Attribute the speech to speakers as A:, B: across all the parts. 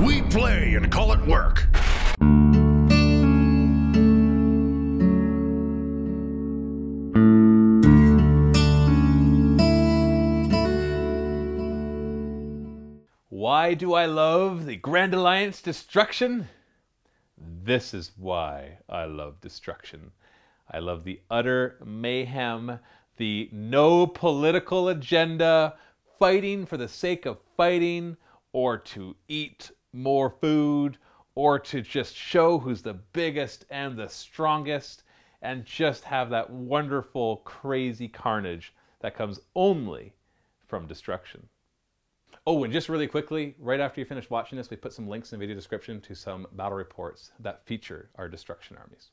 A: We play and call it work.
B: Why do I love the Grand Alliance destruction? This is why I love destruction. I love the utter mayhem, the no political agenda, fighting for the sake of fighting, or to eat more food, or to just show who's the biggest and the strongest, and just have that wonderful, crazy carnage that comes only from destruction. Oh, and just really quickly, right after you finish watching this, we put some links in the video description to some battle reports that feature our destruction armies.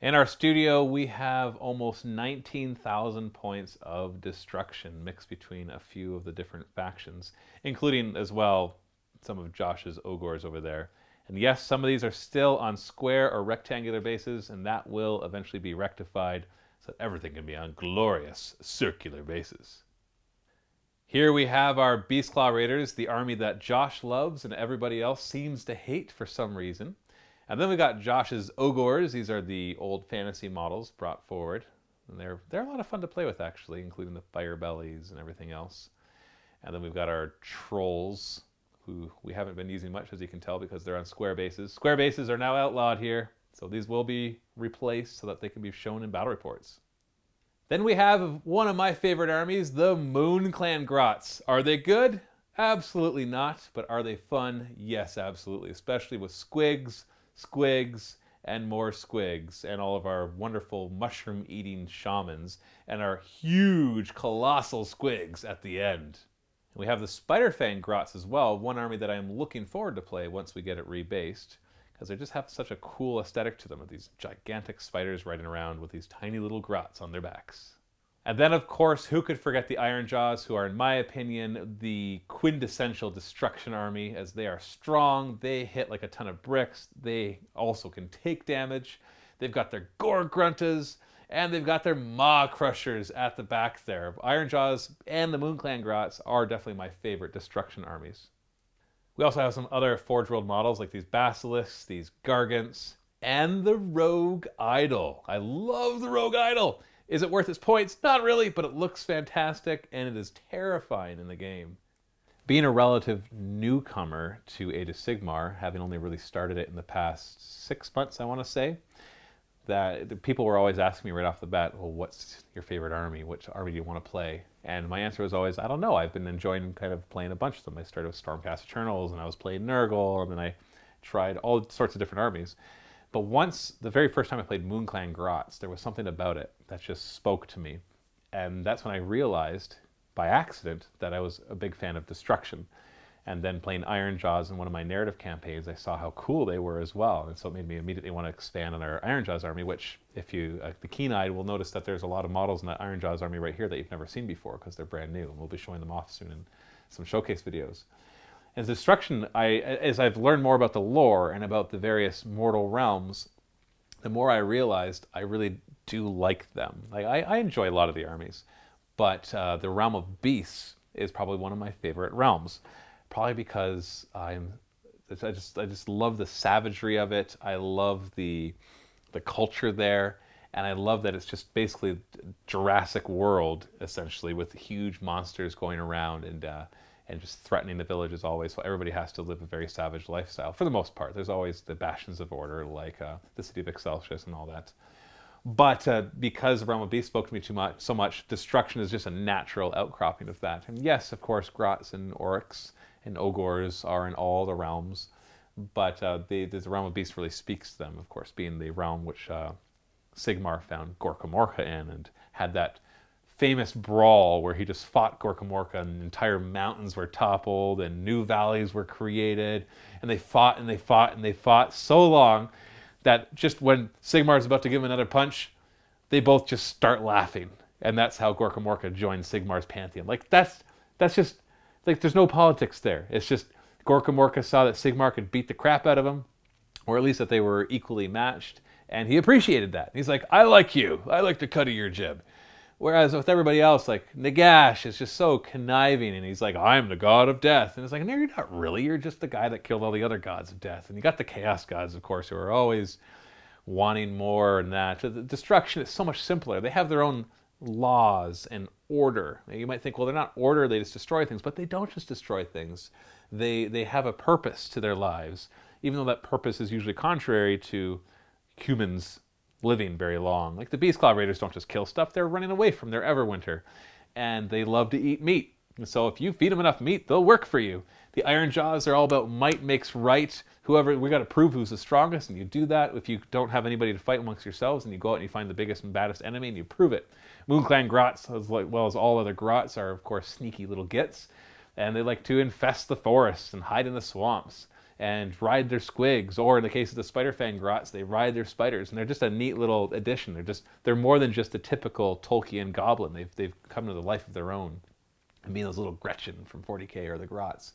B: In our studio, we have almost 19,000 points of destruction mixed between a few of the different factions, including as well some of Josh's Ogors over there. And yes, some of these are still on square or rectangular bases, and that will eventually be rectified so that everything can be on glorious circular bases. Here we have our Beastclaw Raiders, the army that Josh loves and everybody else seems to hate for some reason. And then we got Josh's Ogors. These are the old fantasy models brought forward. And they're a lot of fun to play with, actually, including the fire bellies and everything else. And then we've got our Trolls, who we haven't been using much, as you can tell, because they're on square bases. Square bases are now outlawed here, so these will be replaced so that they can be shown in battle reports. Then we have one of my favorite armies, the Moon Clan Grots. Are they good? Absolutely not. But are they fun? Yes, absolutely. Especially with squigs, squigs, and more squigs, and all of our wonderful mushroom-eating shamans, and our huge, colossal squigs at the end. And we have the Spiderfang Grots as well, one army that I'm looking forward to play once we get it rebased, because they just have such a cool aesthetic to them, with these gigantic spiders riding around with these tiny little grots on their backs. And then, of course, who could forget the Ironjaws, who are, in my opinion, the quintessential destruction army, as they are strong, they hit like a ton of bricks, they also can take damage, they've got their Gore Gruntas, and they've got their Maw Crushers at the back there. Ironjaws and the Moon Clan Grots are definitely my favorite destruction armies. We also have some other Forge World models like these Basilisks, these Gargants, and the Rogue Idol. I love the Rogue Idol! Is it worth its points? Not really, but it looks fantastic and it is terrifying in the game. Being a relative newcomer to Age of Sigmar, having only really started it in the past 6 months, I want to say, that people were always asking me right off the bat, well, what's your favorite army? Which army do you want to play? And my answer was always, I don't know. I've been enjoying kind of playing a bunch of them. I started with Stormcast Eternals, and I was playing Nurgle, and then I tried all sorts of different armies. But once, the very first time I played Moon Clan Grots, there was something about it that just spoke to me. And that's when I realized, by accident, that I was a big fan of destruction. And then playing Ironjaws in one of my narrative campaigns, I saw how cool they were as well. And so it made me immediately want to expand on our Ironjaws army, which, if you, the keen-eyed will notice that there's a lot of models in that Ironjaws army right here that you've never seen before, because they're brand new. And we'll be showing them off soon in some showcase videos. As destruction, as I've learned more about the lore and about the various mortal realms, the more I realized I really do like them. Like, I enjoy a lot of the armies, but the realm of beasts is probably one of my favorite realms. Probably because I just love the savagery of it. I love the culture there, and I love that it's just basically Jurassic World essentially, with huge monsters going around and just threatening the villages always. So everybody has to live a very savage lifestyle for the most part. There's always the bastions of order, like the city of Excelsius and all that. But because the realm of beasts spoke to me so much, destruction is just a natural outcropping of that. And yes, of course, Grots and Orruks and Ogors are in all the realms, but the realm of beasts really speaks to them, of course, being the realm which Sigmar found Gorkamorka in, and had that famous brawl where he just fought Gorkamorka and entire mountains were toppled and new valleys were created, and they fought and they fought and they fought so long that just when Sigmar's about to give him another punch, they both just start laughing. And that's how Gorkamorka joined Sigmar's pantheon. Like, that's just, like, there's no politics there. It's just Gorkamorka saw that Sigmar could beat the crap out of him, or at least that they were equally matched, and he appreciated that. He's like, I like you. I like the cut of your jib. Whereas with everybody else, like Nagash is just so conniving, and he's like, I'm the god of death. And it's like, no, you're not really. You're just the guy that killed all the other gods of death. And you got the chaos gods, of course, who are always wanting more and that. The destruction is so much simpler. They have their own laws and order. Now, you might think, well, they're not order, they just destroy things. But they don't just destroy things. They have a purpose to their lives, even though that purpose is usually contrary to humans living very long. Like the Beastclaw Raiders don't just kill stuff, they're running away from their Everwinter. And they love to eat meat. And so if you feed them enough meat, they'll work for you. The Iron Jaws are all about might makes right. Whoever, we got to prove who's the strongest, and you do that. If you don't have anybody to fight amongst yourselves, and you go out and you find the biggest and baddest enemy, and you prove it. MoonClan Grots, as well as all other Grots, are of course sneaky little gits. And they like to infest the forests and hide in the swamps and ride their squigs, or in the case of the Spiderfang Grots, they ride their spiders, and they're just a neat little addition. They're more than just a typical Tolkien goblin. They've come to the life of their own, and being those little Gretchen from 40k or the Grots.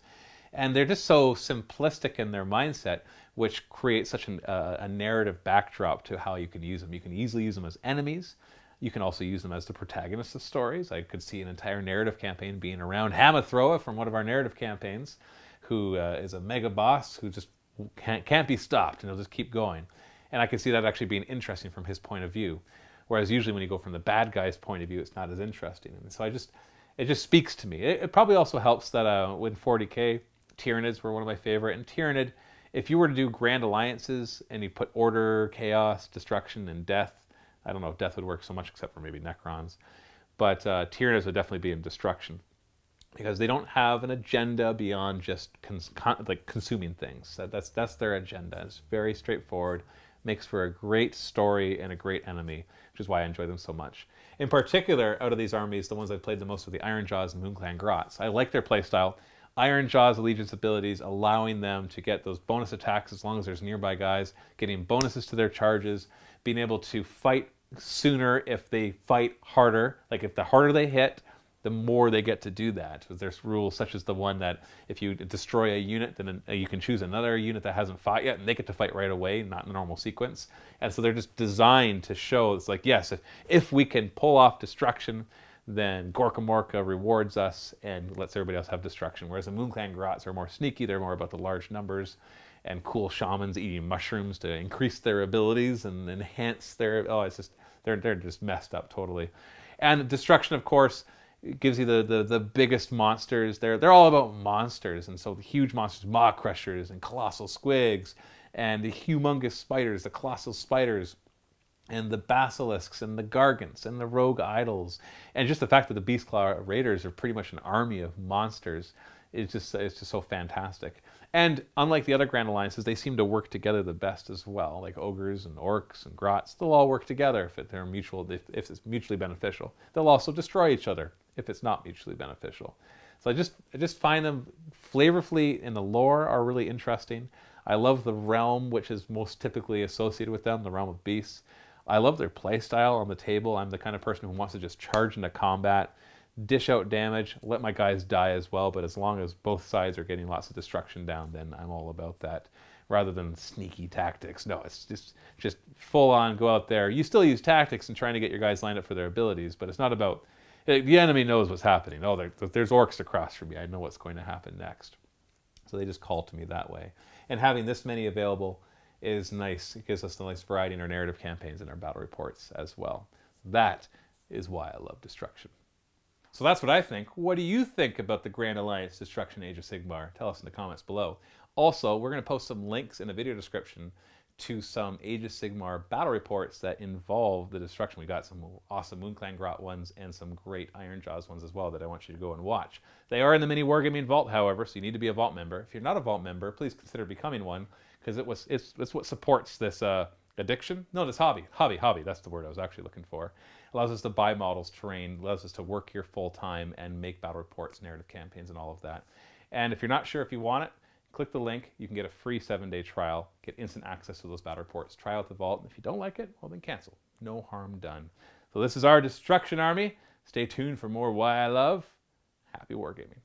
B: And they're just so simplistic in their mindset, which creates such a narrative backdrop to how you can use them. You can easily use them as enemies. You can also use them as the protagonists of stories. I could see an entire narrative campaign being around Hamathroa from one of our narrative campaigns, who is a mega boss who just can't be stopped, and he'll just keep going. And I can see that actually being interesting from his point of view. Whereas usually when you go from the bad guy's point of view, it's not as interesting. And so it just speaks to me. It probably also helps that when 40k, Tyranids were one of my favorite. And Tyranid, if you were to do grand alliances and you put order, chaos, destruction, and death, I don't know if death would work so much except for maybe Necrons, but Tyranids would definitely be in destruction, because they don't have an agenda beyond just consuming things. That's their agenda. It's very straightforward, makes for a great story and a great enemy, which is why I enjoy them so much. In particular, out of these armies, the ones I've played the most are the Iron Jaws and MoonClan Grots. I like their playstyle. Iron Jaws Allegiance abilities, allowing them to get those bonus attacks as long as there's nearby guys, getting bonuses to their charges, being able to fight sooner if they fight harder. Like if the harder they hit, the more they get to do that. There's rules such as the one that if you destroy a unit, then you can choose another unit that hasn't fought yet, and they get to fight right away, not in the normal sequence. And so they're just designed to show, it's like, yes, if we can pull off destruction, then Gorka Morka rewards us and lets everybody else have destruction. Whereas the MoonClan Grots are more sneaky, they're more about the large numbers, and cool shamans eating mushrooms to increase their abilities and enhance their, it's just, they're just messed up totally. And destruction, of course, it gives you the biggest monsters. They're all about monsters, and so the huge monsters, Maw Crushers and Colossal Squigs, and the humongous spiders, the Colossal Spiders, and the Basilisks, and the Gargants, and the Rogue Idols, and just the fact that the Beastclaw Raiders are pretty much an army of monsters. It's just so fantastic. And unlike the other Grand Alliances, they seem to work together the best as well. Like Ogres and Orruks and Grots, they'll all work together if it's mutually beneficial. They'll also destroy each other if it's not mutually beneficial. So I just find them flavorfully in the lore are really interesting. I love the realm, which is most typically associated with them, the realm of beasts. I love their playstyle on the table. I'm the kind of person who wants to just charge into combat, dish out damage, let my guys die as well, but as long as both sides are getting lots of destruction down, then I'm all about that, rather than sneaky tactics. No, it's just full on go out there. You still use tactics and trying to get your guys lined up for their abilities, but it's not about, the enemy knows what's happening. Oh, there's orcs across from me. I know what's going to happen next. So they just call to me that way. And having this many available is nice. It gives us a nice variety in our narrative campaigns and our battle reports as well. That is why I love destruction. So that's what I think. What do you think about the Grand Alliance Destruction Age of Sigmar? Tell us in the comments below. Also, we're going to post some links in the video description to some Age of Sigmar battle reports that involve the destruction. We got some awesome MoonClan Grot ones and some great Iron Jaws ones as well that I want you to go and watch. They are in the MiniWarGaming Vault, however, so you need to be a Vault member. If you're not a Vault member, please consider becoming one, because it's what supports this addiction. No, this hobby. Hobby. That's the word I was actually looking for. Allows us to buy models, terrain, allows us to work here full time and make battle reports, narrative campaigns, and all of that. And if you're not sure if you want it, click the link. You can get a free 7-day trial, get instant access to those battle reports, try out the vault. And if you don't like it, well then cancel. No harm done. So this is our destruction army. Stay tuned for more Why I Love. Happy wargaming.